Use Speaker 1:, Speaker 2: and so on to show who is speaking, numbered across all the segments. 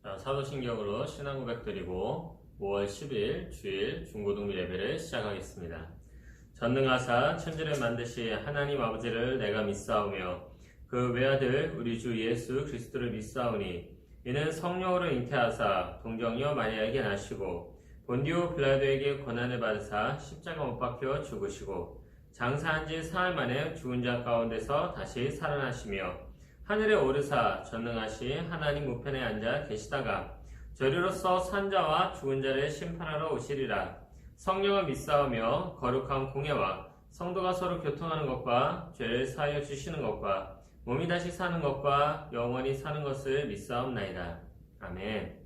Speaker 1: 사도신경으로 신앙 고백드리고 5월 10일 주일 중고등 예배를 시작하겠습니다. 전능하사 천지를 만드신 하나님 아버지를 내가 믿사오며 그 외아들 우리 주 예수 그리스도를 믿사오니 이는 성령으로 잉태하사 동정녀 마리아에게 나시고 본디오 빌라도에게 고난을 받으사 십자가 못 박혀 죽으시고 장사한 지 사흘 만에 죽은 자 가운데서 다시 살아나시며 하늘에 오르사 전능하신 하나님 우편에 앉아 계시다가 저리로서 산자와 죽은 자를 심판하러 오시리라. 성령을 믿사오며 거룩한 공예와 성도가 서로 교통하는 것과 죄를 사하여 주시는 것과 몸이 다시 사는 것과 영원히 사는 것을 믿사옵나이다. 아멘.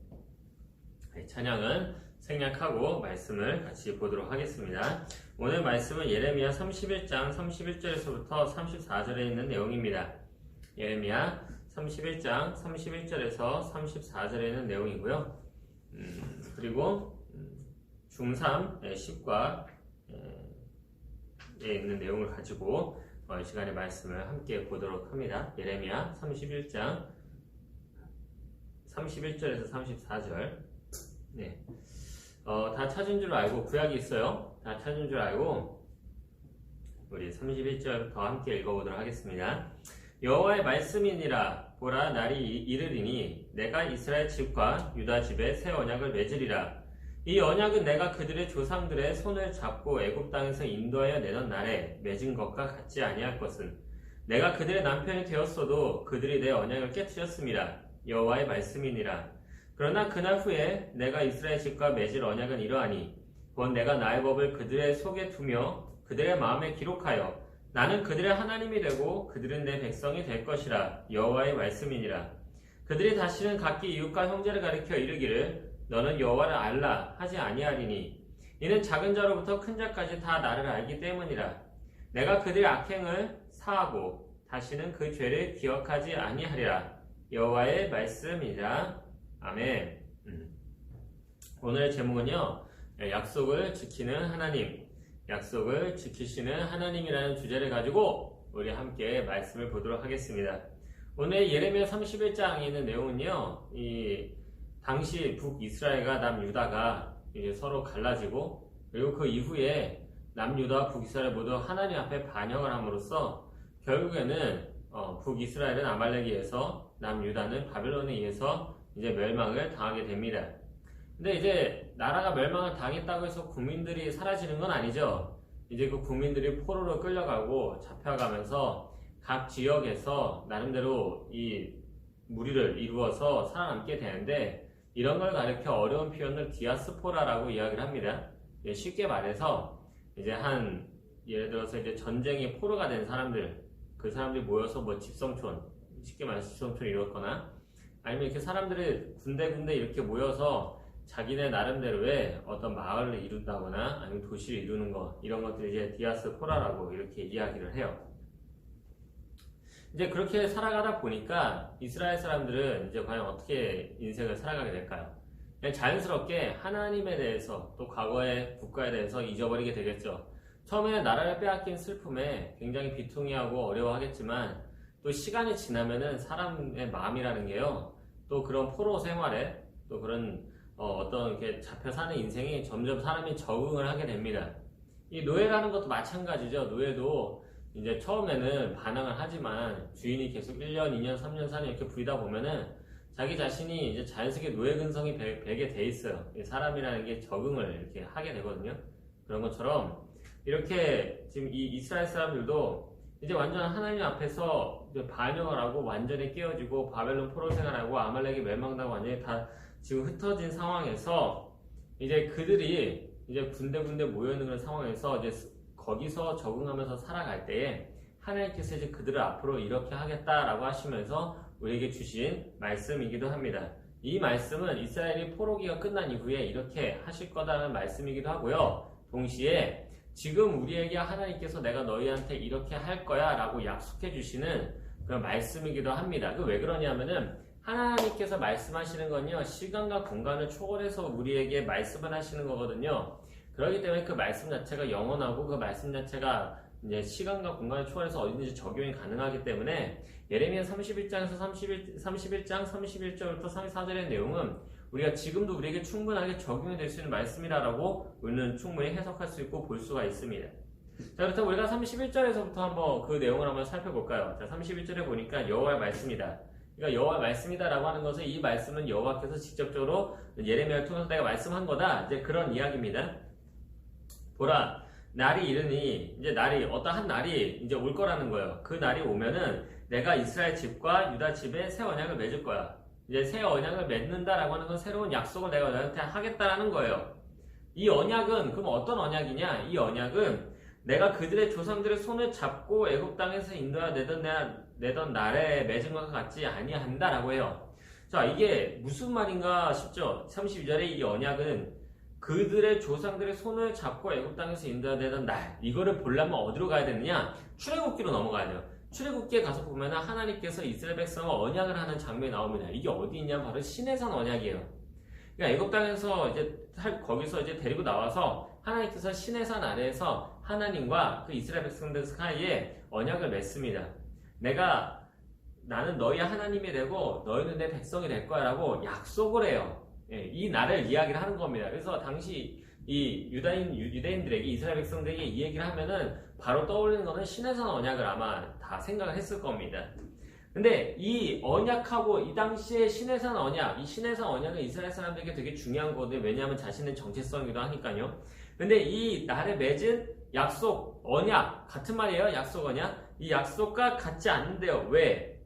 Speaker 1: 찬양은 생략하고 말씀을 같이 보도록 하겠습니다. 오늘 말씀은 예레미야 31장 31절에서부터 34절에 있는 내용입니다. 예레미야 31장 31절에서 34절에 있는 내용이고요. 그리고 중3 10과에 있는 내용을 가지고 이 시간에 말씀을 함께 보도록 합니다. 예레미야 31장 31절에서 34절. 네. 다 찾은 줄 알고 구약이 있어요. 다 찾은 줄 알고 우리 31절부터 함께 읽어보도록 하겠습니다. 여호와의 말씀이니라. 보라, 날이 이르리니 내가 이스라엘 집과 유다 집에 새 언약을 맺으리라. 이 언약은 내가 그들의 조상들의 손을 잡고 애굽 땅에서 인도하여 내던 날에 맺은 것과 같지 아니할 것은 내가 그들의 남편이 되었어도 그들이 내 언약을 깨뜨렸습니다. 여호와의 말씀이니라. 그러나 그날 후에 내가 이스라엘 집과 맺을 언약은 이러하니 곧 내가 나의 법을 그들의 속에 두며 그들의 마음에 기록하여 나는 그들의 하나님이 되고 그들은 내 백성이 될 것이라. 여호와의 말씀이니라. 그들이 다시는 각기 이웃과 형제를 가리켜 이르기를 너는 여호와를 알라 하지 아니하리니 이는 작은 자로부터 큰 자까지 다 나를 알기 때문이라. 내가 그들의 악행을 사하고 다시는 그 죄를 기억하지 아니하리라. 여호와의 말씀이니라. 아멘. 오늘의 제목은요, 약속을 지키는 하나님, 약속을 지키시는 하나님이라는 주제를 가지고 우리 함께 말씀을 보도록 하겠습니다. 오늘 예레미야 31장에 있는 내용은요, 당시 북이스라엘과 남유다가 이제 서로 갈라지고, 그리고 그 이후에 남유다와 북이스라엘 모두 하나님 앞에 반역을 함으로써 결국에는 북이스라엘은 아말렉에 의해서 남유다는 바벨론에 의해서 이제 멸망을 당하게 됩니다. 근데 이제 나라가 멸망을 당했다고 해서 국민들이 사라지는 건 아니죠. 이제 그 국민들이 포로로 끌려가고 잡혀가면서 각 지역에서 나름대로 이 무리를 이루어서 살아남게 되는데, 이런 걸 가리켜 어려운 표현을 디아스포라라고 이야기를 합니다. 쉽게 말해서 이제 예를 들어서 이제 전쟁에 포로가 된 사람들, 그 사람들이 모여서 뭐 집성촌, 쉽게 말해서 집성촌을 이뤘거나 아니면 이렇게 사람들이 군데 이렇게 모여서 자기네 나름대로의 어떤 마을을 이룬다거나 아니면 도시를 이루는 것, 이런 것들이 이제 디아스포라라고 이렇게 이야기를 해요. 이제 그렇게 살아가다 보니까 이스라엘 사람들은 이제 과연 어떻게 인생을 살아가게 될까요? 그냥 자연스럽게 하나님에 대해서 또 과거의 국가에 대해서 잊어버리게 되겠죠. 처음에는 나라를 빼앗긴 슬픔에 굉장히 비통해하고 어려워하겠지만 또 시간이 지나면은 사람의 마음이라는 게요, 또 그런 포로 생활에 또 그런 어떤 이렇게 잡혀 사는 인생이 점점 사람이 적응을 하게 됩니다. 이 노예라는 것도 마찬가지죠. 노예도 이제 처음에는 반항을 하지만 주인이 계속 1년, 2년, 3년, 4년 이렇게 부리다 보면은 자기 자신이 이제 자연스럽게 노예 근성이 배게 돼 있어요. 사람이라는 게 적응을 이렇게 하게 되거든요. 그런 것처럼 이렇게 지금 이 이스라엘 사람들도 이제 완전 하나님 앞에서 이제 반역을 하고 완전히 깨어지고 바벨론 포로 생활하고 아말렉이 멸망당하고 완전히 다 지금 흩어진 상황에서 이제 그들이 이제 군데군데 모여있는 그런 상황에서 이제 거기서 적응하면서 살아갈 때에 하나님께서 이제 그들을 앞으로 이렇게 하겠다라고 하시면서 우리에게 주신 말씀이기도 합니다. 이 말씀은 이스라엘이 포로기가 끝난 이후에 이렇게 하실 거다라는 말씀이기도 하고요. 동시에 지금 우리에게 하나님께서 내가 너희한테 이렇게 할 거야 라고 약속해 주시는 그런 말씀이기도 합니다. 그 왜 그러냐면은 하나님께서 말씀하시는 건요, 시간과 공간을 초월해서 우리에게 말씀을 하시는 거거든요. 그렇기 때문에 그 말씀 자체가 영원하고 그 말씀 자체가 이제 시간과 공간을 초월해서 어디든지 적용이 가능하기 때문에 예레미야 31장에서 31장 31절부터 34절의 내용은 우리가 지금도 우리에게 충분하게 적용이 될 수 있는 말씀이라고 우리는 충분히 해석할 수 있고 볼 수가 있습니다. 자, 그렇다면 우리가 31절에서부터 한번 그 내용을 한번 살펴볼까요? 자, 31절에 보니까 여호와의 말씀이다. 그러니까 여호와의 말씀이다라고 하는 것은 이 말씀은 여호와께서 직접적으로 예레미야를 통해서 내가 말씀한 거다. 이제 그런 이야기입니다. 보라, 날이 이르니 이제 어떠한 날이 이제 올 거라는 거예요. 그 날이 오면은 내가 이스라엘 집과 유다 집에 새 언약을 맺을 거야. 이제 새 언약을 맺는다라고 하는 건 새로운 약속을 내가 너한테 하겠다라는 거예요. 이 언약은 그럼 어떤 언약이냐? 이 언약은 내가 그들의 조상들의 손을 잡고 애굽 땅에서 인도하 내던 날에 맺은 것과 같지 아니한다라고 해요. 자, 이게 무슨 말인가 싶죠? 32절에 이 언약은 그들의 조상들의 손을 잡고 애굽 땅에서 인도하던 날, 이거를 보려면 어디로 가야 되느냐? 출애굽기로 넘어가야 돼요. 출애굽기에 가서 보면 하나님께서 이스라엘 백성과 언약을 하는 장면이 나옵니다. 이게 어디 있냐? 바로 시내산 언약이에요. 그러니까 애굽 땅에서 거기서 데리고 나와서 하나님께서 시내산 아래에서 하나님과 그 이스라엘 백성들 사이에 언약을 맺습니다. 나는 너희의 하나님이 되고 너희는 내 백성이 될 거야 라고 약속을 해요. 이 날을 이야기를 하는 겁니다. 그래서 당시 이 유대인들에게, 이스라엘 백성들에게 이 얘기를 하면은 바로 떠올리는 거는 시내산 언약을 아마 다 생각을 했을 겁니다. 근데 이 언약하고 이 당시에 시내산 언약, 이 시내산 언약은 이스라엘 사람들에게 되게 중요한 거거든요. 왜냐하면 자신의 정체성이기도 하니까요. 근데 이 날에 맺은 약속, 언약, 같은 말이에요. 약속, 언약. 이 약속과 같지 않은데요. 왜?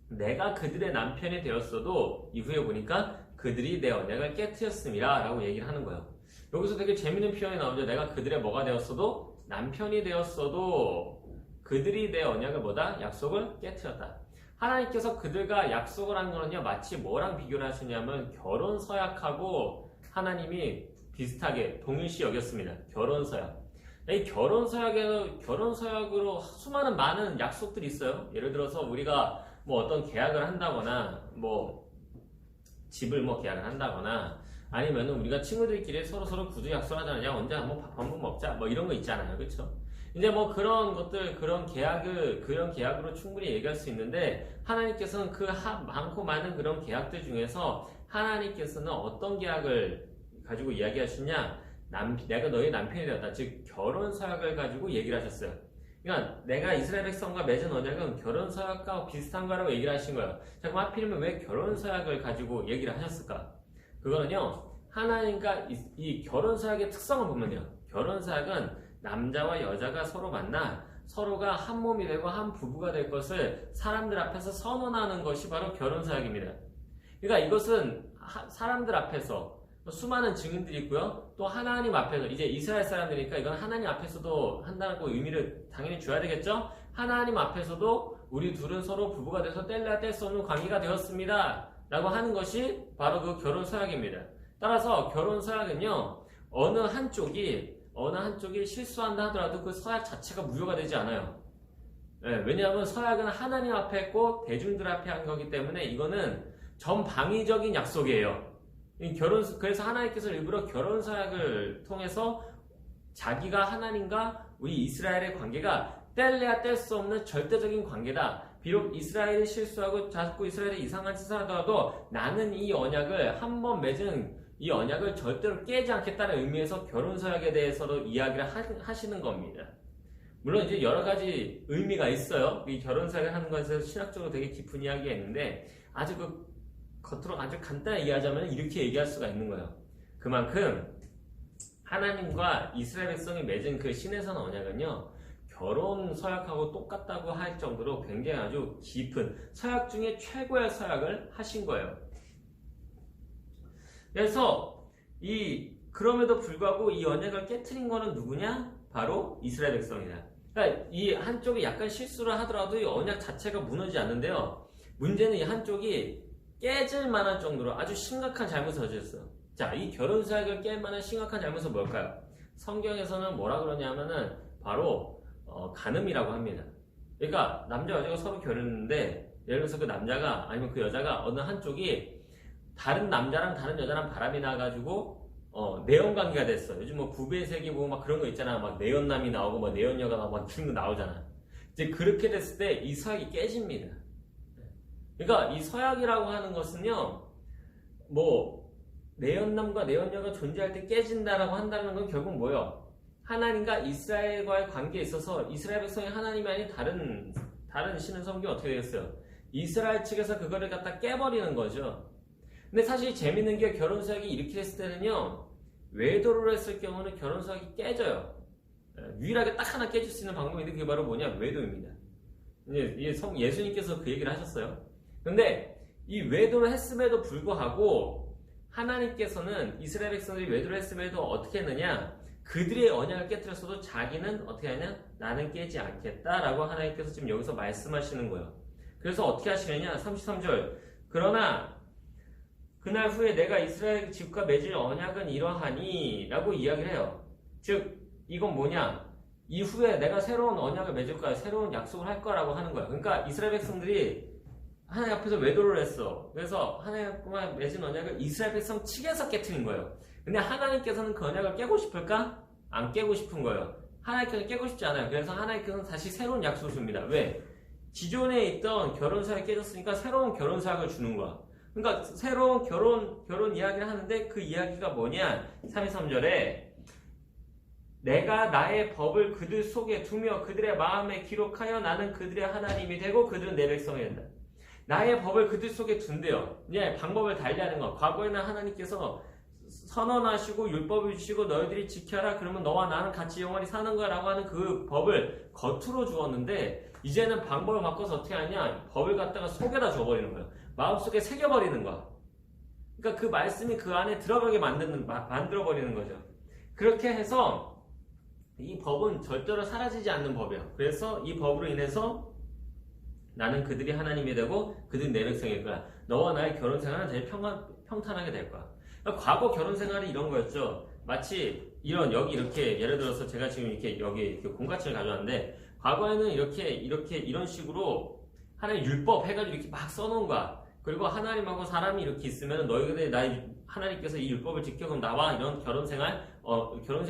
Speaker 1: 내가 그들의 남편이 되었어도 이후에 보니까 그들이 내 언약을 깨트렸음이라 라고 얘기를 하는 거예요. 여기서 되게 재밌는 표현이 나오죠. 내가 그들의 뭐가 되었어도, 남편이 되었어도 그들이 내 언약을 뭐다? 약속을 깨트렸다. 하나님께서 그들과 약속을 한 거는요, 마치 뭐랑 비교를 하시냐면 결혼 서약하고 하나님이 비슷하게 동일시 여겼습니다. 결혼 서약. 이 결혼 서약으로 수많은 많은 약속들이 있어요. 예를 들어서 우리가 뭐 어떤 계약을 한다거나, 뭐 집을 계약을 한다거나, 아니면 우리가 친구들끼리 서로 구두 약속하잖아요. 야, 언제 한번 밥 한번 먹자. 뭐 이런 거 있잖아요. 그렇죠? 이제 뭐 그런 것들, 그런 계약으로 충분히 얘기할 수 있는데, 하나님께서는 그 많고 많은 그런 계약들 중에서 하나님께서는 어떤 계약을 가지고 이야기하시냐? 내가 너의 남편이 되었다. 즉, 결혼 서약을 가지고 얘기를 하셨어요. 그러니까 내가 이스라엘 백성과 맺은 언약은 결혼 서약과 비슷한 거라고 얘기를 하신 거예요. 자, 그럼 하필이면 왜 결혼 서약을 가지고 얘기를 하셨을까? 그거는요, 하나님과 이 결혼 서약의 특성을 보면요. 결혼 서약은 남자와 여자가 서로 만나 서로가 한 몸이 되고 한 부부가 될 것을 사람들 앞에서 선언하는 것이 바로 결혼 서약입니다. 그러니까 이것은 사람들 앞에서 수많은 증인들이 있고요. 또 하나님 앞에서, 이제 이스라엘 사람들이니까 이건 하나님 앞에서도 한다고 의미를 당연히 줘야 되겠죠? 하나님 앞에서도 우리 둘은 서로 부부가 돼서 뗄래야 뗄 수 없는 관계가 되었습니다. 라고 하는 것이 바로 그 결혼 서약입니다. 따라서 결혼 서약은요, 어느 한쪽이 실수한다 하더라도 그 서약 자체가 무효가 되지 않아요. 왜냐하면 서약은 하나님 앞에 했고 대중들 앞에 한 거기 때문에 이거는 전방위적인 약속이에요. 그래서 하나님께서 일부러 결혼 서약을 통해서 자기가 하나님과 우리 이스라엘의 관계가 뗄래야 뗄 수 없는 절대적인 관계다. 비록 이스라엘이 실수하고 자꾸 이스라엘이 이상한 짓을 하더라도 나는 이 언약을 한번 맺은 이 언약을 절대로 깨지 않겠다는 의미에서 결혼 서약에 대해서도 이야기를 하시는 겁니다. 물론 이제 여러 가지 의미가 있어요. 이 결혼 서약을 하는 것에서 신학적으로 되게 깊은 이야기가 있는데 아주 겉으로 아주 간단히 이해하자면 이렇게 얘기할 수가 있는 거예요. 그만큼 하나님과 이스라엘 백성이 맺은 그 시내산 언약은요, 결혼 서약하고 똑같다고 할 정도로 굉장히 아주 깊은 서약 중에 최고의 서약을 하신 거예요. 그래서 그럼에도 불구하고 이 언약을 깨트린 거는 누구냐? 바로 이스라엘 백성이다. 그러니까 이 한쪽이 약간 실수를 하더라도 이 언약 자체가 무너지지 않는데요. 문제는 이 한쪽이 깨질 만한 정도로 아주 심각한 잘못을 저질렀어요. 자, 이 결혼 서약을 깰 만한 심각한 잘못은 뭘까요? 성경에서는 뭐라 그러냐면은 바로 간음이라고 합니다. 그러니까 남자 여자가 서로 결혼했는데 예를 들어서 그 남자가 아니면 그 여자가 어느 한쪽이 다른 남자랑 다른 여자랑 바람이 나가지고 내연 관계가 됐어. 요즘 뭐 부부의 세계 보고 막 그런 거 있잖아. 막 내연남이 나오고 막 내연녀가 나오고 막 그런 거 나오잖아. 이제 그렇게 됐을 때 이 서약이 깨집니다. 그러니까 이 서약이라고 하는 것은요, 뭐 내연남과 내연녀가 존재할 때 깨진다라고 한다는 건 결국 뭐예요? 하나님과 이스라엘과의 관계에 있어서 이스라엘 백성이 하나님이 아닌 다른 신을 섬기면 어떻게 되겠어요? 이스라엘 측에서 그거를 갖다 깨버리는 거죠. 근데 사실 재밌는 게 결혼 서약이 이렇게 했을 때는요, 외도를 했을 경우는 결혼 서약이 깨져요. 유일하게 딱 하나 깨질 수 있는 방법인데 그게 바로 뭐냐? 외도입니다. 예수님께서 그 얘기를 하셨어요. 근데 이 외도를 했음에도 불구하고 하나님께서는 이스라엘 백성들이 외도를 했음에도 어떻게 했느냐? 그들의 언약을 깨뜨렸어도 자기는 어떻게 하냐? 나는 깨지 않겠다라고 하나님께서 지금 여기서 말씀하시는 거예요. 그래서 어떻게 하시느냐? 33절. 그러나 그날 후에 내가 이스라엘 집과 맺을 언약은 이러하니 라고 이야기를 해요. 즉 이건 뭐냐? 이후에 내가 새로운 언약을 맺을 거야. 새로운 약속을 할 거라고 하는 거야. 그러니까 이스라엘 백성들이 하나님 앞에서 외도를 했어. 그래서 하나님과 맺은 언약을 이스라엘 백성 측에서 깨트린 거예요. 근데 하나님께서는 그 언약을 깨고 싶을까? 안 깨고 싶은 거예요. 하나님께서는 깨고 싶지 않아요. 그래서 하나님께서는 다시 새로운 약속을 줍니다. 왜? 기존에 있던 결혼 사약이 깨졌으니까 새로운 결혼 사약을 주는 거야. 그러니까 새로운 결혼 이야기를 하는데 그 이야기가 뭐냐? 33절에 내가 나의 법을 그들 속에 두며 그들의 마음에 기록하여 나는 그들의 하나님이 되고 그들은 내 백성이 된다. 나의 법을 그들 속에 둔대요. 이제 방법을 달리하는 거. 과거에는 하나님께서 선언하시고 율법을 주시고 너희들이 지켜라. 그러면 너와 나는 같이 영원히 사는 거야 라고 하는 그 법을 겉으로 주었는데 이제는 방법을 바꿔서 어떻게 하냐? 법을 갖다가 속에다 줘버리는 거예요. 마음속에 새겨버리는 거야. 그러니까 그 말씀이 그 안에 들어가게 만들어버리는 거죠. 그렇게 해서 이 법은 절대로 사라지지 않는 법이에요. 그래서 이 법으로 인해서 나는 그들이 하나님이 되고 그들이 내 백성일 거야. 너와 나의 결혼 생활은 제일 평탄하게 될 거야. 그러니까 과거 결혼 생활이 이런 거였죠. 마치 여기 이렇게 예를 들어서 제가 지금 여기 이렇게 공과치를 가져왔는데 과거에는 이런 식으로 하나님 율법 해가지고 이렇게 막 써놓은 거야. 그리고 하나님하고 사람이 이렇게 있으면 너희들 하나님께서 이 율법을 지켜 그럼 나와 이런 결혼 생활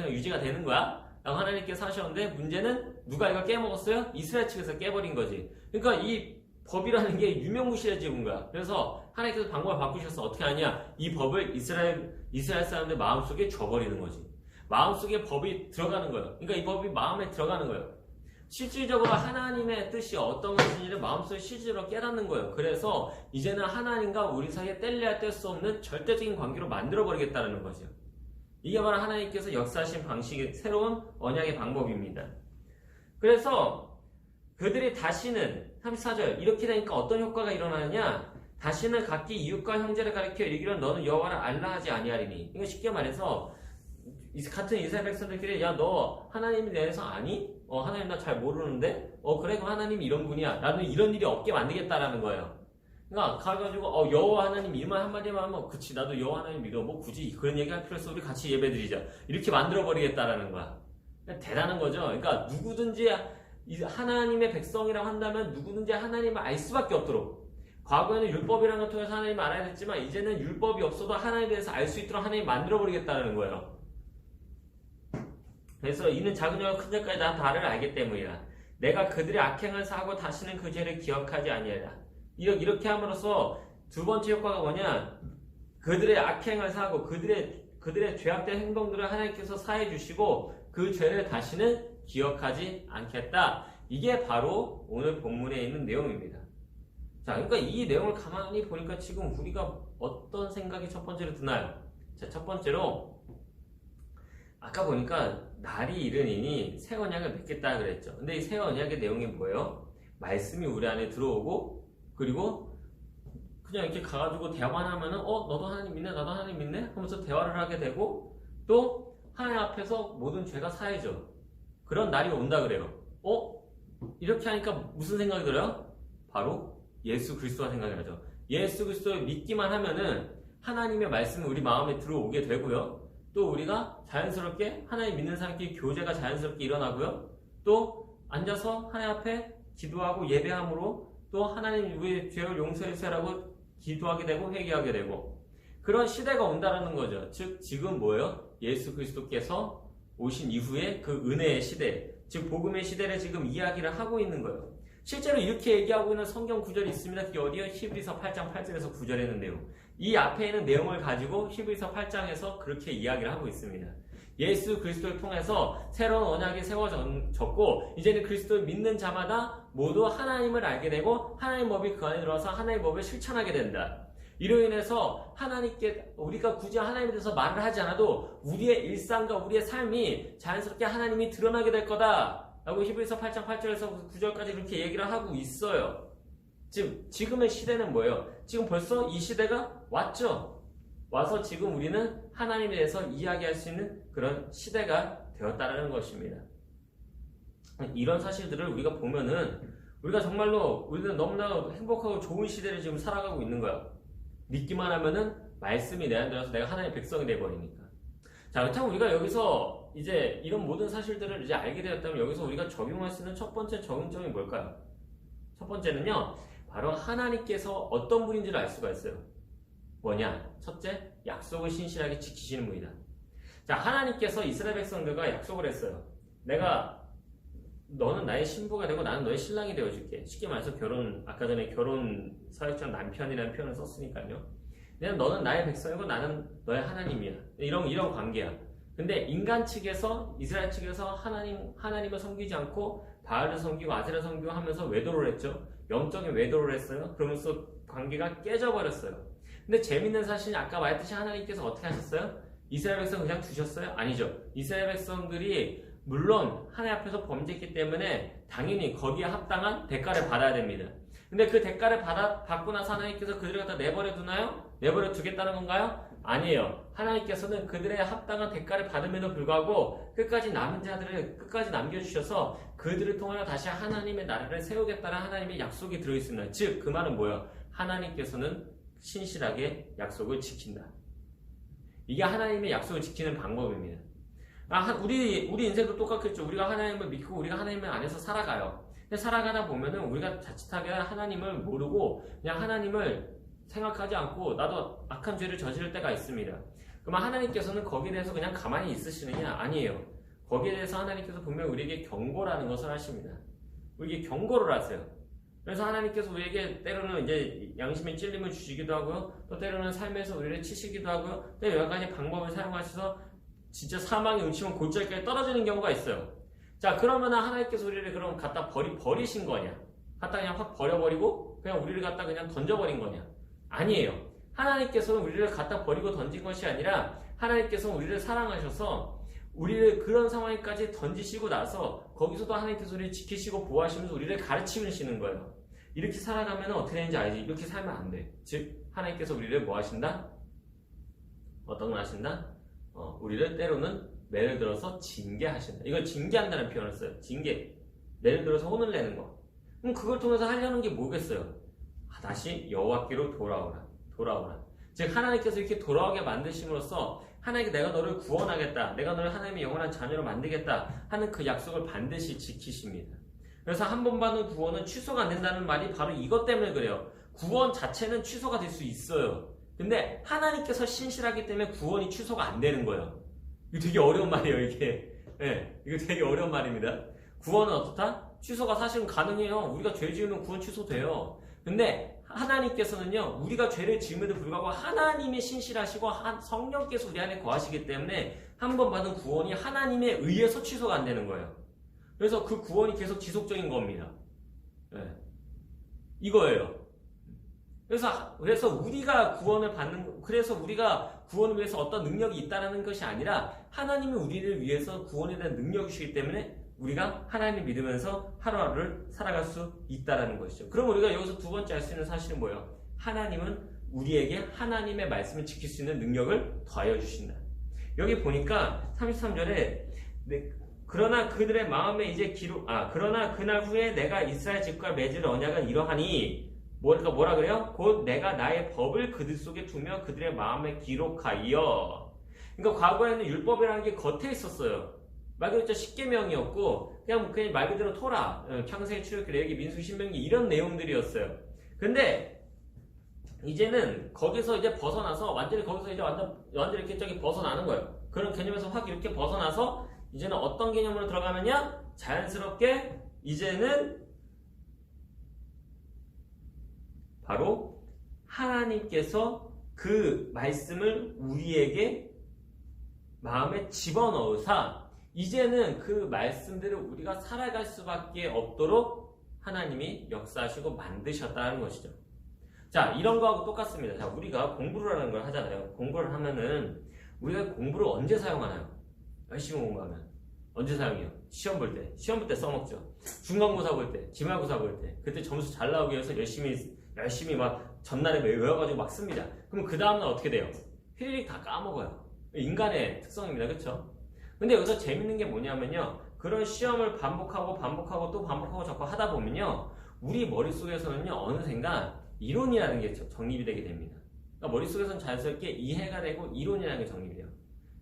Speaker 1: 유지가 되는 거야. 라고 하나님께서 하셨는데 문제는 누가 이걸 깨먹었어요? 이스라엘 측에서 깨버린 거지. 그러니까 이 법이라는 게 유명무실해진 거야. 그래서 하나님께서 방법을 바꾸셔서 어떻게 하냐? 이 법을 이스라엘 사람들 마음속에 줘버리는 거지. 마음속에 법이 들어가는 거예요. 그러니까 이 법이 마음에 들어가는 거예요. 실질적으로 하나님의 뜻이 어떤 것인지를 마음속에 실질적으로 깨닫는 거예요. 그래서 이제는 하나님과 우리 사이에 뗄래야 뗄 수 없는 절대적인 관계로 만들어버리겠다는 거죠. 이게 바로 하나님께서 역사하신 방식의 새로운 언약의 방법입니다. 그래서 그들이 다시는 34절 이렇게 되니까 어떤 효과가 일어나느냐? 다시는 각기 이웃과 형제를 가리켜 이르기를 너는 여호와를 알라 하지 아니하리니. 이거 쉽게 말해서 같은 이스라엘 백성들끼리 야 너 하나님에 대해서 아니? 하나님 나 잘 모르는데? 그래 그럼 하나님이 이런 분이야. 나는 이런 일이 없게 만들겠다라는 거예요. 그러니까 가가지고 여호와 하나님 이 말 한마디만 하면 그치 나도 여호와 하나님 믿어. 뭐 굳이 그런 얘기 할 필요 없어. 우리 같이 예배드리자. 이렇게 만들어버리겠다라는 거야. 대단한 거죠. 그러니까 누구든지 하나님의 백성이라고 한다면 누구든지 하나님을 알 수밖에 없도록. 과거에는 율법이라는 걸 통해서 하나님을 알아야 됐지만 이제는 율법이 없어도 하나님에 대해서 알 수 있도록 하나님이 만들어버리겠다는 거예요. 그래서 이는 작은 죄와 큰 죄까지 다 다를 알기 때문이라. 내가 그들의 악행을 사하고 다시는 그 죄를 기억하지 아니하리라. 이렇게 함으로써 두 번째 효과가 뭐냐? 그들의 악행을 사하고 그들의 죄악된 행동들을 하나님께서 사해 주시고 그 죄를 다시는 기억하지 않겠다. 이게 바로 오늘 본문에 있는 내용입니다. 자, 그러니까 이 내용을 가만히 보니까 지금 우리가 어떤 생각이 첫 번째로 드나요? 자, 첫 번째로 아까 보니까 날이 이르니니 새 언약을 맺겠다 그랬죠. 근데 이 새 언약의 내용이 뭐예요? 말씀이 우리 안에 들어오고 그리고 그냥 이렇게 가가지고 대화만 하면은 너도 하나님 믿네 나도 하나님 믿네 하면서 대화를 하게 되고 또 하나님 앞에서 모든 죄가 사해져. 그런 날이 온다 그래요. 이렇게 하니까 무슨 생각이 들어요? 바로 예수 그리스도가 생각이 나죠. 예수 그리스도를 믿기만 하면은 하나님의 말씀이 우리 마음에 들어오게 되고요. 또 우리가 자연스럽게 하나님 믿는 사람끼리 교제가 자연스럽게 일어나고요. 또 앉아서 하나님 앞에 기도하고 예배함으로 또 하나님 우리의 죄를 용서해 주세요라고 기도하게 되고 회개하게 되고 그런 시대가 온다라는 거죠. 즉 지금 뭐예요? 예수 그리스도께서 오신 이후에 그 은혜의 시대, 즉 복음의 시대를 지금 이야기를 하고 있는 거예요. 실제로 이렇게 얘기하고 있는 성경 구절이 있습니다. 그게 어디요? 히브리서 8장 8절에서 9절에 있는 내용. 이 앞에 있는 내용을 가지고 히브리서 8장에서 그렇게 이야기를 하고 있습니다. 예수 그리스도를 통해서 새로운 언약이 세워졌고 이제는 그리스도를 믿는 자마다 모두 하나님을 알게 되고 하나님의 법이 그 안에 들어와서 하나님의 법을 실천하게 된다. 이로 인해서 하나님께 우리가 굳이 하나님에 대해서 말을 하지 않아도 우리의 일상과 우리의 삶이 자연스럽게 하나님이 드러나게 될 거다 라고 히브리서 8장 8절에서 9절까지 그렇게 얘기를 하고 있어요. 지금의 시대는 뭐예요? 지금 벌써 이 시대가 왔죠. 와서 지금 우리는 하나님에 대해서 이야기할 수 있는 그런 시대가 되었다는 것입니다. 이런 사실들을 우리가 보면은 우리가 정말로 우리는 너무나 행복하고 좋은 시대를 지금 살아가고 있는 거야. 믿기만 하면은 말씀이 내 안에 들어서 내가 하나님의 백성이 되어버리니까. 자, 그렇다면 우리가 여기서 이제 이런 모든 사실들을 이제 알게 되었다면 여기서 우리가 적용할 수 있는 첫 번째 적용점이 뭘까요? 첫 번째는요, 바로 하나님께서 어떤 분인지를 알 수가 있어요. 뭐냐? 첫째, 약속을 신실하게 지키시는 분이다. 자, 하나님께서 이스라엘 백성들과 약속을 했어요. 너는 나의 신부가 되고 나는 너의 신랑이 되어줄게. 쉽게 말해서 아까 전에 결혼 사역장 남편이라는 표현을 썼으니까요. 그냥 너는 나의 백성이고 나는 너의 하나님이야. 이런 관계야. 근데 인간 측에서, 이스라엘 측에서 하나님을 섬기지 않고 바알을 섬기고 아세라를 섬기고 하면서 외도를 했죠. 영적인 외도를 했어요. 그러면서 관계가 깨져버렸어요. 근데 재밌는 사실은 아까 말했듯이 하나님께서 어떻게 하셨어요? 이스라엘 백성 그냥 두셨어요? 아니죠. 이스라엘 백성들이 물론 하나님 앞에서 범죄했기 때문에 당연히 거기에 합당한 대가를 받아야 됩니다. 근데 그 대가를 받고 나서 하나님께서 그들을 갖다 내버려 두나요? 내버려 두겠다는 건가요? 아니에요. 하나님께서는 그들의 합당한 대가를 받음에도 불구하고 끝까지 남은 자들을 끝까지 남겨주셔서 그들을 통하여 다시 하나님의 나라를 세우겠다는 하나님의 약속이 들어있습니다. 즉, 그 말은 뭐예요? 하나님께서는 신실하게 약속을 지킨다. 이게 하나님의 약속을 지키는 방법입니다. 우리 인생도 똑같겠죠. 우리가 하나님을 믿고 우리가 하나님 안에서 살아가요. 근데 살아가다 보면은 우리가 자칫하게 하나님을 모르고 그냥 하나님을 생각하지 않고 나도 악한 죄를 저지를 때가 있습니다. 그러면 하나님께서는 거기에 대해서 그냥 가만히 있으시느냐? 아니에요. 거기에 대해서 하나님께서 분명 우리에게 경고라는 것을 하십니다. 우리에게 경고를 하세요. 그래서 하나님께서 우리에게 때로는 이제 양심의 찔림을 주시기도 하고요. 또 때로는 삶에서 우리를 치시기도 하고요. 또 여러 가지 방법을 사용하셔서 진짜 사망의 음침한 골짜기까지 떨어지는 경우가 있어요. 자, 그러면 하나님께서 우리를 그럼 갖다 버리신 거냐? 갖다 그냥 확 버려버리고 그냥 우리를 갖다 그냥 던져버린 거냐? 아니에요. 하나님께서는 우리를 갖다 버리고 던진 것이 아니라 하나님께서는 우리를 사랑하셔서 우리를 그런 상황까지 던지시고 나서 거기서도 하나님께서 우리를 지키시고 보호하시면서 우리를 가르치시는 거예요. 이렇게 살아가면 어떻게 되는지 알지? 이렇게 살면 안 돼. 즉 하나님께서 우리를 뭐 하신다? 어떤 걸 하신다? 우리를 때로는 매를 들어서 징계하신다. 이걸 징계한다는 표현을 써요. 징계. 매를 들어서 혼을 내는 거. 그럼 그걸 통해서 하려는 게 뭐겠어요? 다시 여호와께로 돌아오라. 즉 하나님께서 이렇게 돌아오게 만드심으로써 하나님께 내가 너를 구원하겠다. 내가 너를 하나님의 영원한 자녀로 만들겠다 하는 그 약속을 반드시 지키십니다. 그래서 한 번 받은 구원은 취소가 안 된다는 말이 바로 이것 때문에 그래요. 구원 자체는 취소가 될 수 있어요. 근데 하나님께서 신실하기 때문에 구원이 취소가 안 되는 거예요. 이거 되게 어려운 말이에요, 이게. 네, 이거 되게 어려운 말입니다. 구원은 어떻다? 취소가 사실은 가능해요. 우리가 죄 지으면 구원 취소돼요. 근데 하나님께서는요, 우리가 죄를 지음에도 불구하고 하나님이 신실하시고 성령께서 우리 안에 거하시기 때문에 한 번 받은 구원이 하나님에 의해서 취소가 안 되는 거예요. 그래서 그 구원이 계속 지속적인 겁니다. 네. 이거예요. 그래서 우리가 우리가 구원을 위해서 어떤 능력이 있다는 것이 아니라 하나님이 우리를 위해서 구원에 대한 능력이시기 때문에 우리가 하나님을 믿으면서 하루하루를 살아갈 수 있다는 것이죠. 그럼 우리가 여기서 두 번째 알 수 있는 사실은 뭐예요? 하나님은 우리에게 하나님의 말씀을 지킬 수 있는 능력을 더하여 주신다. 여기 보니까 33절에 그러나 그들의 마음에 이제 그러나 그날 후에 내가 이스라엘 집과 맺을 언약은 이러하니 뭐라 그래요? 곧 내가 나의 법을 그들 속에 두며 그들의 마음에 기록하여. 그러니까 과거에는 율법이라는 게 겉에 있었어요. 말 그대로 10계명이었고 그냥 말 그대로 토라, 창세기, 출애굽기, 레위기, 민수기, 신명기 이런 내용들이었어요. 근데 이제는 거기서 이제 벗어나서 완전히 거기서 이제 완전히 이렇게 저기 벗어나는 거예요. 그런 개념에서 확 이렇게 벗어나서 이제는 어떤 개념으로 들어가느냐? 자연스럽게 이제는 바로 하나님께서 그 말씀을 우리에게 마음에 집어넣으사 이제는 그 말씀대로 우리가 살아갈 수밖에 없도록 하나님이 역사하시고 만드셨다는 것이죠. 자, 이런 거하고 똑같습니다. 자, 우리가 공부를 하는 걸 하잖아요. 공부를 하면은 우리가 공부를 언제 사용하나요? 열심히 공부하면. 언제 사용해요? 시험 볼 때. 시험 볼 때 써먹죠. 중간고사 볼 때, 기말고사 볼 때. 그때 점수 잘 나오기 위해서 열심히 막 전날에 외워가지고 막 씁니다. 그럼 그 다음날 어떻게 돼요? 휘리릭 다 까먹어요. 인간의 특성입니다. 그쵸? 근데 여기서 재밌는 게 뭐냐면요. 그런 시험을 반복하고 또 반복하고 자꾸 하다 보면요. 우리 머릿속에서는요. 어느샌가 이론이라는 게 정립이 되게 됩니다. 그러니까 머릿속에서는 자연스럽게 이해가 되고 이론이라는 게 정립이 돼요.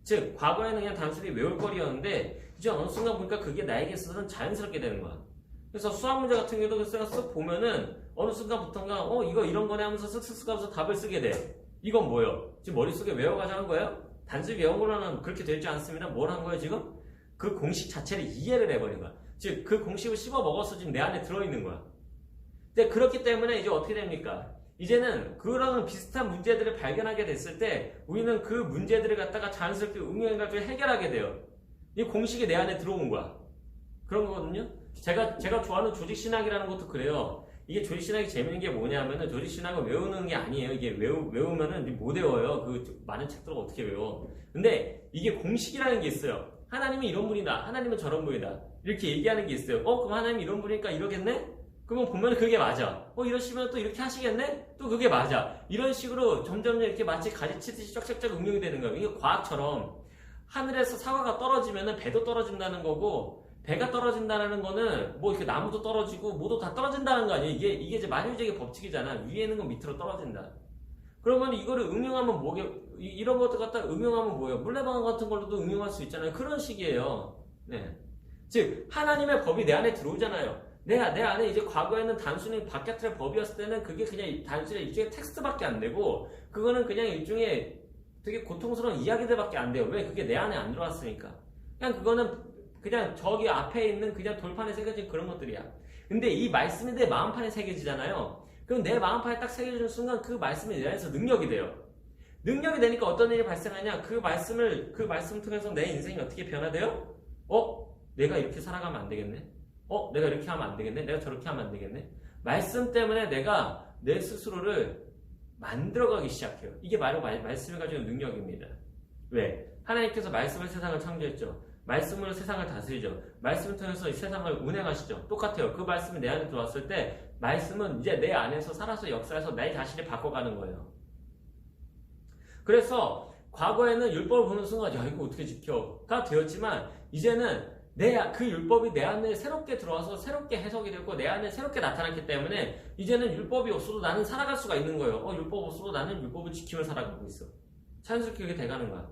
Speaker 1: 즉 과거에는 그냥 단순히 외울 거리였는데 이제 어느 순간 보니까 그게 나에게 있어서는 자연스럽게 되는 거야. 그래서 수학 문제 같은 경우도 쓱 보면은 어느 순간부터인가 이거 이런 거네 하면서 쓱쓱쓱 하면서 답을 쓰게 돼. 이건 뭐예요? 지금 머릿속에 외워가자는 거예요? 단순히 외운 거로는 그렇게 되지 않습니다. 뭘 한 거예요 지금? 그 공식 자체를 이해를 해버린 거야. 즉 그 공식을 씹어 먹어서 지금 내 안에 들어있는 거야. 근데 그렇기 때문에 이제 어떻게 됩니까? 이제는 그런 비슷한 문제들을 발견하게 됐을 때 우리는 그 문제들을 갖다가 자연스럽게 응용해가지고 해결하게 돼요. 이 공식이 내 안에 들어온 거야. 그런 거거든요. 제가 좋아하는 조직신학이라는 것도 그래요. 이게 조직신학이 재밌는 게 뭐냐면은 조직신학은 외우는 게 아니에요. 이게 외우면은 못 외워요. 그 많은 책들을 어떻게 외워. 근데 이게 공식이라는 게 있어요. 하나님이 이런 분이다. 하나님은 저런 분이다. 이렇게 얘기하는 게 있어요. 그럼 하나님이 이런 분이니까 이러겠네? 그러면 보면 그게 맞아. 이러시면 또 이렇게 하시겠네? 또 그게 맞아. 이런 식으로 점점 이렇게 마치 가지치듯이 쫙쫙쫙 응용이 되는 거예요. 이게 과학처럼 하늘에서 사과가 떨어지면은 배도 떨어진다는 거고 배가 떨어진다는 거는 뭐 이렇게 나무도 떨어지고 뭐도 다 떨어진다는 거 아니에요? 이게 이제 만유적의 법칙이잖아. 위에 있는 건 밑으로 떨어진다. 그러면 이거를 응용하면 이런 것들 갖다 응용하면 뭐예요? 물레방아 같은 걸로도 응용할 수 있잖아요. 그런 식이에요. 네. 즉 하나님의 법이 내 안에 들어오잖아요. 내 안에 이제 과거에는 단순히 바깥의 법이었을 때는 그게 그냥 단순히 일종의 텍스트밖에 안 되고 그거는 그냥 일종의 되게 고통스러운 이야기들밖에 안 돼요. 왜? 그게 내 안에 안 들어왔으니까. 그냥 그거는 그냥 저기 앞에 있는 그냥 돌판에 새겨진 그런 것들이야. 근데 이 말씀이 내 마음판에 새겨지잖아요. 그럼 내 마음판에 딱 새겨지는 순간 그 말씀이 내 안에서 능력이 돼요. 능력이 되니까 어떤 일이 발생하냐? 그 말씀을 통해서 내 인생이 어떻게 변화돼요? 내가 이렇게 살아가면 안 되겠네? 내가 이렇게 하면 안 되겠네? 내가 저렇게 하면 안 되겠네? 말씀 때문에 내가 내 스스로를 만들어가기 시작해요. 이게 바로 말씀이 가지고 능력입니다. 왜? 하나님께서 말씀을 세상을 창조했죠. 말씀으로 세상을 다스리죠. 말씀을 통해서 이 세상을 운행하시죠. 똑같아요. 그 말씀이 내 안에 들어왔을 때 말씀은 이제 내 안에서 살아서 역사해서 내 자신을 바꿔가는 거예요. 그래서 과거에는 율법을 보는 순간 야 이거 어떻게 지켜?가 되었지만 이제는 그 율법이 내 안에 새롭게 들어와서 새롭게 해석이 되고 내 안에 새롭게 나타났기 때문에 이제는 율법이 없어도 나는 살아갈 수가 있는 거예요. 율법 없어도 나는 율법을 지키며 살아가고 있어. 자연스럽게 그게 돼가는 거야.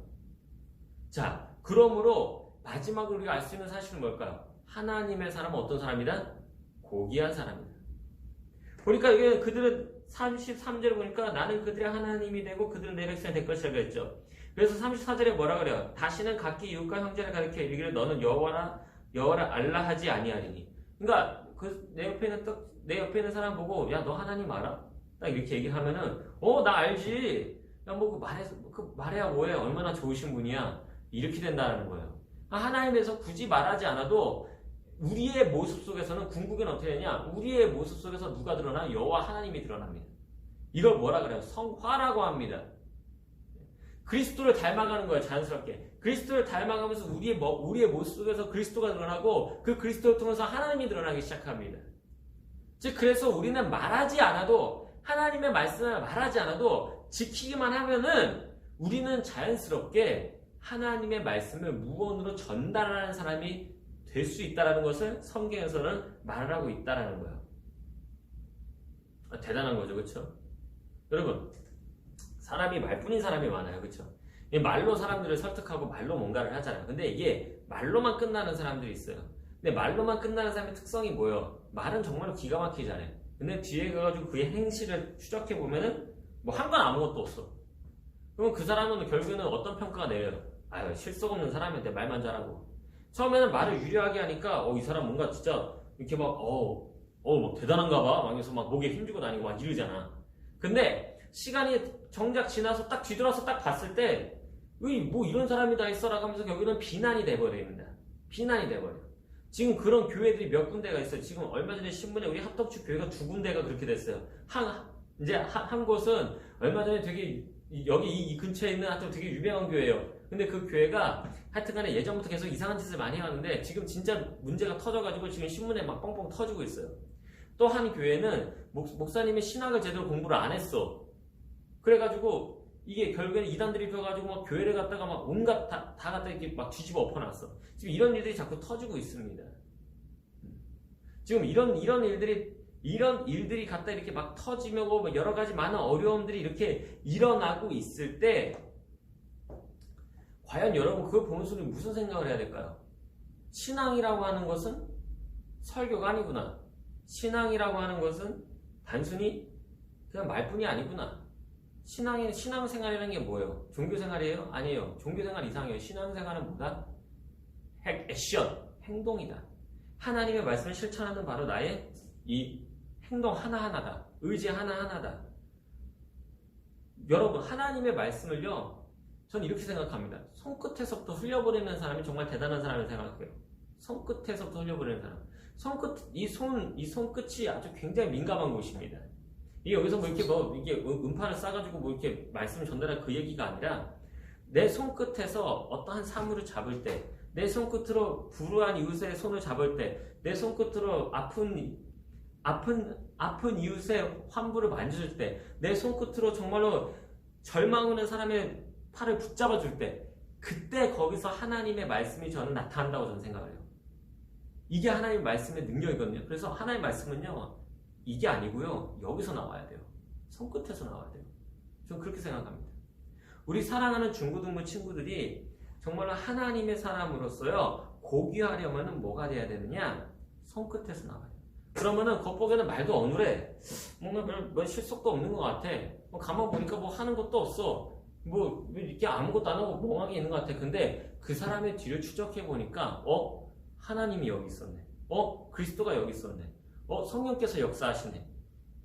Speaker 1: 자, 그러므로 마지막으로 우리가 알 수 있는 사실은 뭘까요? 하나님의 사람은 어떤 사람이다? 고귀한 사람이다. 보니까 이게 그들은 33절에 보니까 나는 그들의 하나님이 되고 그들은 내 백성이 될 것이라고 했죠. 그래서 34절에 뭐라 그래요? 다시는 각기 이웃과 형제를 가리켜 이르기를 너는 여호와를 알라 하지 아니하리니. 그러니까 내 옆에 있는 사람 보고 야 너 하나님 알아? 딱 이렇게 얘기하면은 나 알지. 야 뭐 말해야 뭐해? 얼마나 좋으신 분이야. 이렇게 된다는 거예요. 하나님에 대해서 굳이 말하지 않아도 우리의 모습 속에서는 궁극은 어떻게 되냐? 우리의 모습 속에서 누가 드러나? 여호와 하나님이 드러납니다. 이걸 뭐라 그래요? 성화라고 합니다. 그리스도를 닮아가는 거예요. 자연스럽게. 그리스도를 닮아가면서 우리의 모습 속에서 그리스도가 드러나고 그 그리스도를 통해서 하나님이 드러나기 시작합니다. 즉 그래서 우리는 말하지 않아도 하나님의 말씀을 말하지 않아도 지키기만 하면은 우리는 자연스럽게 하나님의 말씀을 무언으로 전달하는 사람이 될 수 있다는 것을 성경에서는 말을 하고 있다는 거예요. 대단한 거죠. 그렇죠? 여러분 사람이 말뿐인 사람이 많아요. 그렇죠? 말로 사람들을 설득하고 말로 뭔가를 하잖아요. 근데 이게 말로만 끝나는 사람들이 있어요. 근데 말로만 끝나는 사람의 특성이 뭐예요? 말은 정말 기가 막히잖아요. 근데 뒤에 가가지고 그의 행실을 추적해 보면은 뭐 한 건 아무것도 없어. 그럼 그 사람은 결국에는 어떤 평가가 내려요? 아유, 실속 없는 사람인데 말만 잘하고. 처음에는 말을 유려하게 하니까 이 사람 뭔가 진짜 이렇게 막 막 대단한가 봐. 막 이러면서 막 목에 힘주고 다니고 막 이러잖아. 근데 시간이 정작 지나서 딱 뒤돌아서 딱 봤을 때 뭐 이런 사람이 다 있어라고 하면서 결국에는 비난이 돼버립니다. 비난이 돼버려. 지금 그런 교회들이 몇 군데가 있어요. 지금 얼마 전에 신문에 우리 합덕주 교회가 2군데가 그렇게 됐어요. 한 곳은 얼마 전에 되게 여기 이 근처에 있는 하여튼 되게 유명한 교회예요. 근데 그 교회가 하여튼간에 예전부터 계속 이상한 짓을 많이 해왔는데 지금 진짜 문제가 터져가지고 지금 신문에 막 뻥뻥 터지고 있어요. 또 한 교회는 목사님이 신학을 제대로 공부를 안 했어. 그래가지고 이게 결국에는 이단들이 펴가지고 막 교회를 갖다가 막 온갖 다 갖다 이렇게 막 뒤집어 엎어놨어. 지금 이런 일들이 자꾸 터지고 있습니다. 지금 이런 일들이 갖다 이렇게 막 터지며 여러 가지 많은 어려움들이 이렇게 일어나고 있을 때 과연 여러분 그걸 보면서 무슨 생각을 해야 될까요? 신앙이라고 하는 것은 설교가 아니구나. 신앙이라고 하는 것은 단순히 그냥 말뿐이 아니구나. 신앙생활이라는 게 뭐예요? 종교생활이에요? 아니에요. 종교생활 이상이에요. 신앙생활은 뭐다? 액션, 행동이다. 하나님의 말씀을 실천하는 바로 나의 이 행동 하나하나다. 의지 하나하나다. 여러분, 하나님의 말씀을요, 전 이렇게 생각합니다. 손끝에서부터 흘려보내는 사람이 정말 대단한 사람을 생각해요. 손끝에서부터 흘려보내는 사람. 이 손끝이 아주 굉장히 민감한 곳입니다. 이게 여기서 이게 음파를 싸가지고 이렇게 말씀을 전달할 그 얘기가 아니라 내 손끝에서 어떠한 사물을 잡을 때, 내 손끝으로 불우한 이웃의 손을 잡을 때, 내 손끝으로 아픈 이웃의 환부를 만져줄 때, 내 손끝으로 정말로 절망하는 사람의 팔을 붙잡아줄 때, 그때 거기서 하나님의 말씀이 저는 나타난다고 저는 생각을 해요. 이게 하나님의 말씀의 능력이거든요. 그래서 하나님의 말씀은요, 이게 아니고요, 여기서 나와야 돼요. 손끝에서 나와야 돼요. 저는 그렇게 생각합니다. 우리 사랑하는 중고등부 친구들이 정말로 하나님의 사람으로서요, 고귀하려면 뭐가 돼야 되느냐? 손끝에서 나와요. 그러면은 겉보기에는 말도 어눌해. 뭔가 별 실속도 없는 것 같아. 가만 보니까 하는 것도 없어. 이렇게 아무것도 안 하고 멍하게 있는 것 같아. 근데 그 사람의 뒤를 추적해 보니까 하나님이 여기 있었네. 그리스도가 여기 있었네. 성령께서 역사하시네.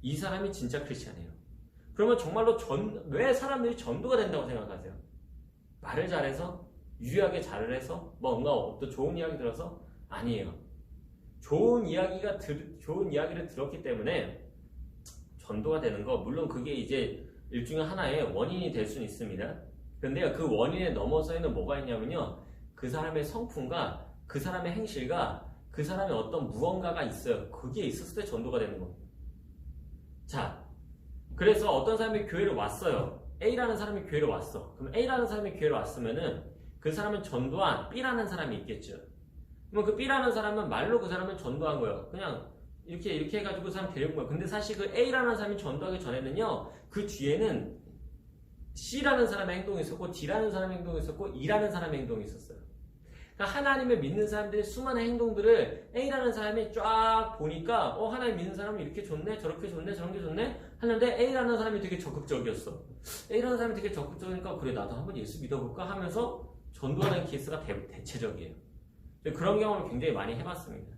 Speaker 1: 이 사람이 진짜 크리스찬이에요. 그러면 정말로 왜 사람들이 전도가 된다고 생각하세요? 말을 잘해서? 유리하게 잘을 해서? 뭔가 또 좋은 이야기 들어서? 아니에요. 좋은 이야기를 들었기 때문에 전도가 되는 거, 물론 그게 이제 일종의 하나의 원인이 될 수는 있습니다. 그런데 그 원인에 넘어서는 뭐가 있냐면요, 그 사람의 성품과 그 사람의 행실과 그 사람의 어떤 무언가가 있어요. 그게 있었을 때 전도가 되는 겁니다. 자, 그래서 어떤 사람이 교회를 왔어요. A라는 사람이 교회를 왔어. 그럼 A라는 사람이 교회를 왔으면은 그 사람은 전도한 B라는 사람이 있겠죠. 그럼 그 B라는 사람은 말로 그 사람은 전도한 거예요. 그냥 이렇게 해가지고 그 사람 데리고 거예요. 근데 사실 그 A라는 사람이 전도하기 전에는요, 그 뒤에는 C라는 사람의 행동이 있었고, D라는 사람의 행동이 있었고, E라는 사람의 행동이 있었어요. 그러니까 하나님을 믿는 사람들의 수많은 행동들을 A라는 사람이 쫙 보니까 하나님 믿는 사람이 이렇게 좋네, 저렇게 좋네, 저런 게 좋네 하는데 A라는 사람이 되게 적극적이었어. A라는 사람이 되게 적극적이니까 그래, 나도 한번 예수 믿어볼까 하면서 전도하는 케이스가 대체적이에요. 그런 경험을 굉장히 많이 해봤습니다.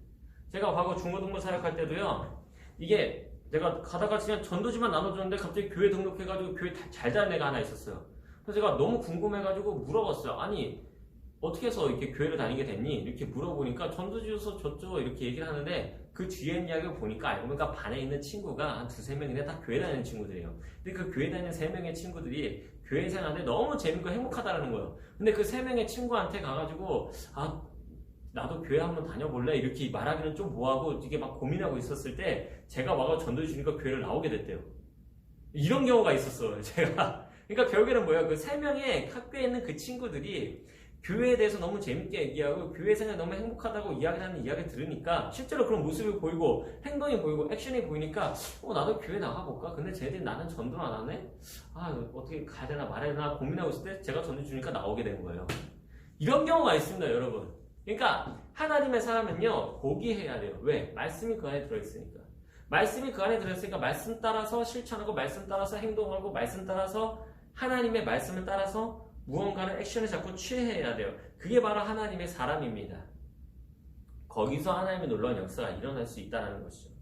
Speaker 1: 제가 과거 중고등부 사역할 때도요, 이게 내가 가다가 그냥 전도지만 나눠줬는데 갑자기 교회 등록해가지고 교회 잘 다니는 애가 하나 있었어요. 그래서 제가 너무 궁금해가지고 물어봤어요. 아니, 어떻게 해서 이렇게 교회를 다니게 됐니? 이렇게 물어보니까 전도지에서 줬죠. 이렇게 얘기를 하는데 그 뒤에 이야기를 보니까 알고 보니까 반에 있는 친구가 한 2-3명인데 다 교회 다니는 친구들이에요. 근데 그 교회 다니는 3명의 친구들이 교회 생활하는데 너무 재밌고 행복하다는 거예요. 근데 그 3명의 친구한테 가가지고 나도 교회 한번 다녀볼래? 이렇게 말하기는 좀 뭐하고 이게 막 고민하고 있었을 때 제가 와서 전도해 주니까 교회를 나오게 됐대요. 이런 경우가 있었어요, 제가. 그러니까 결국에는 뭐예요? 그 3명의 학교에 있는 그 친구들이 교회에 대해서 너무 재밌게 얘기하고 교회 생활 너무 행복하다고 이야기하는 이야기 들으니까 실제로 그런 모습이 보이고 행동이 보이고 액션이 보이니까 나도 교회 나가볼까? 근데 쟤들이 나는 전도를 안 하네? 어떻게 가야 되나 말해야 되나 고민하고 있을 때 제가 전도 주니까 나오게 된 거예요. 이런 경우가 있습니다, 여러분. 그러니까 하나님의 사람은요, 고귀해야 돼요. 왜? 말씀이 그 안에 들어있으니까. 말씀이 그 안에 들어있으니까 말씀 따라서 실천하고 말씀 따라서 행동하고 말씀 따라서 하나님의 말씀을 따라서 무언가는 액션을 자꾸 취해야 돼요. 그게 바로 하나님의 사람입니다. 거기서 하나님의 놀라운 역사가 일어날 수 있다는 것이죠.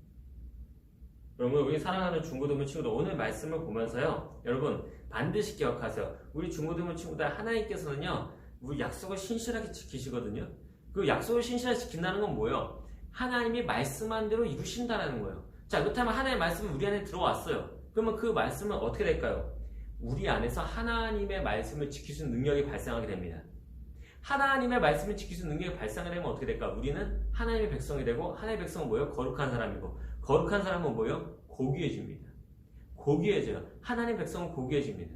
Speaker 1: 여러분, 우리 사랑하는 중고등부 친구들, 오늘 말씀을 보면서요, 여러분 반드시 기억하세요. 우리 중고등부 친구들, 하나님께서는요 우리 약속을 신실하게 지키시거든요. 그 약속을 신실하게 지킨다는 건 뭐예요? 하나님이 말씀한 대로 이루신다는 거예요. 자, 그렇다면 하나님의 말씀이 우리 안에 들어왔어요. 그러면 그 말씀은 어떻게 될까요? 우리 안에서 하나님의 말씀을 지킬 수 있는 능력이 발생하게 됩니다. 하나님의 말씀을 지킬 수 있는 능력이 발생하게 되면 어떻게 될까? 우리는 하나님의 백성이 되고, 하나님의 백성은 뭐예요? 거룩한 사람이고, 거룩한 사람은 뭐예요? 고귀해집니다. 고귀해져요. 하나님의 백성은 고귀해집니다.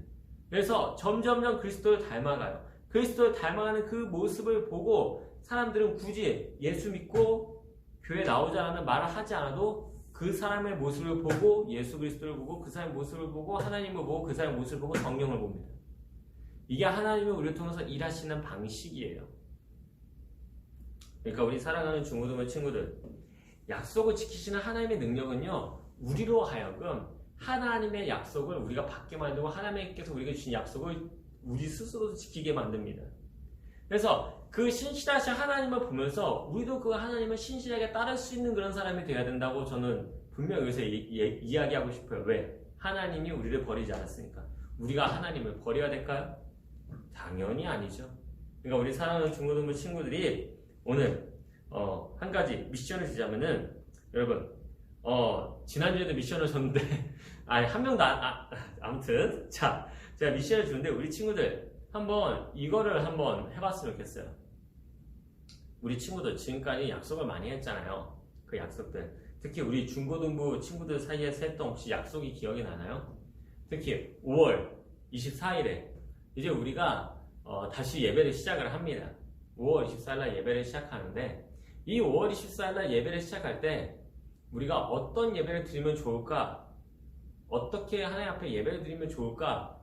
Speaker 1: 그래서 점점점 그리스도를 닮아가요. 그리스도를 닮아가는 그 모습을 보고 사람들은 굳이 예수 믿고 교회 나오지 않으면 말을 하지 않아도 그 사람의 모습을 보고 예수 그리스도를 보고 그 사람의 모습을 보고 하나님을 보고 그 사람의 모습을 보고 성령을 봅니다. 이게 하나님이 우리를 통해서 일하시는 방식이에요. 그러니까 우리 사랑하는 중고등부 친구들, 약속을 지키시는 하나님의 능력은요, 우리로 하여금 하나님의 약속을 우리가 받게 만들고 하나님께서 우리에게 주신 약속을 우리 스스로도 지키게 만듭니다. 그래서 그 신실하신 하나님을 보면서 우리도 그 하나님을 신실하게 따를 수 있는 그런 사람이 되어야 된다고 저는 분명히 여기서 이야기하고 싶어요. 왜? 하나님이 우리를 버리지 않았으니까. 우리가 하나님을 버려야 될까요? 당연히 아니죠. 그러니까 우리 사랑하는 중고등부 친구들이 오늘 한 가지 미션을 주자면은, 여러분 지난주에도 미션을 줬는데 한 명도 아무튼 자, 제가 미션을 주는데 우리 친구들 한번 이거를 한번 해봤으면 좋겠어요. 우리 친구들 지금까지 약속을 많이 했잖아요. 그 약속들, 특히 우리 중고등부 친구들 사이에서 했던 혹시 약속이 기억이 나나요? 특히 5월 24일에 이제 우리가 다시 예배를 시작을 합니다. 5월 24일날 예배를 시작하는데, 이 5월 24일날 예배를 시작할 때 우리가 어떤 예배를 드리면 좋을까? 어떻게 하나님 앞에 예배를 드리면 좋을까?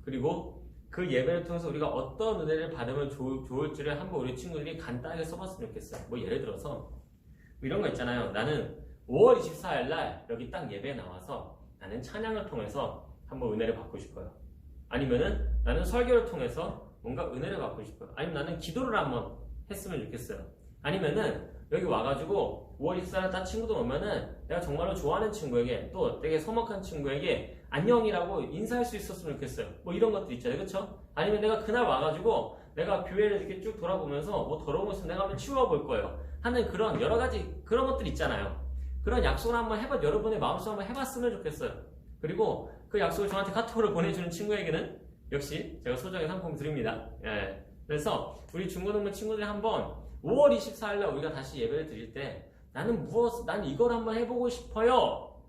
Speaker 1: 그리고 그 예배를 통해서 우리가 어떤 은혜를 받으면 좋을지를 한번 우리 친구들이 간단하게 써봤으면 좋겠어요. 뭐 예를 들어서 이런 거 있잖아요. 나는 5월 24일날 여기 딱 예배에 나와서 나는 찬양을 통해서 한번 은혜를 받고 싶어요. 아니면은 나는 설교를 통해서 뭔가 은혜를 받고 싶어요. 아니면 나는 기도를 한번 했으면 좋겠어요. 아니면은 여기 와가지고 5월 24일 딱 친구들 오면은 내가 정말로 좋아하는 친구에게, 또 되게 서먹한 친구에게 안녕이라고 인사할 수 있었으면 좋겠어요. 뭐 이런 것들 있잖아요. 그쵸? 아니면 내가 그날 와가지고 내가 교회를 이렇게 쭉 돌아보면서 뭐 더러운 거 있으면 내가 한번 치워볼 거예요 하는 그런 여러 가지 그런 것들 있잖아요. 그런 약속을 한번 여러분의 마음속에 한번 해봤으면 좋겠어요. 그리고 그 약속을 저한테 카톡으로 보내주는 친구에게는 역시 제가 소정의 상품 드립니다. 예. 그래서 우리 중고등부 친구들이 한번 5월 24일날 우리가 다시 예배를 드릴 때 나는 이걸 한번 해보고 싶어요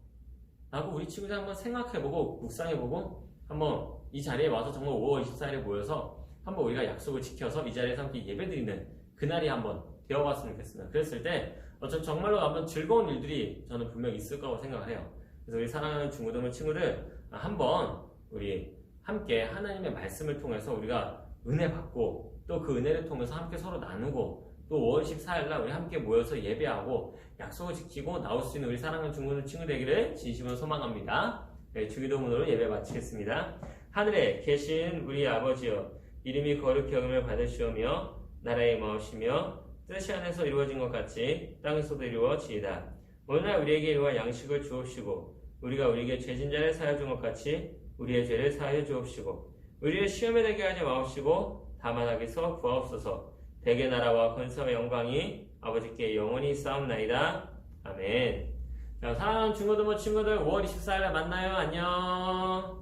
Speaker 1: 라고 우리 친구들 한번 생각해보고 묵상해보고 한번 이 자리에 와서 정말 5월 24일에 모여서 한번 우리가 약속을 지켜서 이 자리에서 함께 예배드리는 그날이 한번 되어봤으면 좋겠습니다. 그랬을 때 정말로 한번 즐거운 일들이 저는 분명히 있을 거라고 생각을 해요. 그래서 우리 사랑하는 중고등부 친구들 한번 우리 함께 하나님의 말씀을 통해서 우리가 은혜 받고 또 그 은혜를 통해서 함께 서로 나누고 또 5월 14일날 우리 함께 모여서 예배하고 약속을 지키고 나올 수 있는 우리 사랑하는 중고등부 친구들 되기를 진심으로 소망합니다. 네, 주기도문으로 예배 마치겠습니다. 하늘에 계신 우리 아버지여, 이름이 거룩히 여김을 받으시오며 나라의 마으시며 뜻이 하늘에서 이루어진 것 같이 땅에서도 이루어지이다. 오늘날 우리에게 이러한 양식을 주옵시고 우리가 우리에게 죄진 자를 사하여 준 것 같이 우리의 죄를 사하여 주옵시고 우리를 시험에 들게 하지 마옵시고 다만 악에서 구하옵소서. 대개 나라와 권세와 영광이 아버지께 영원히 싸움나이다. 아멘. 자, 사랑하는 중고등부 친구들 5월 24일에 만나요. 안녕.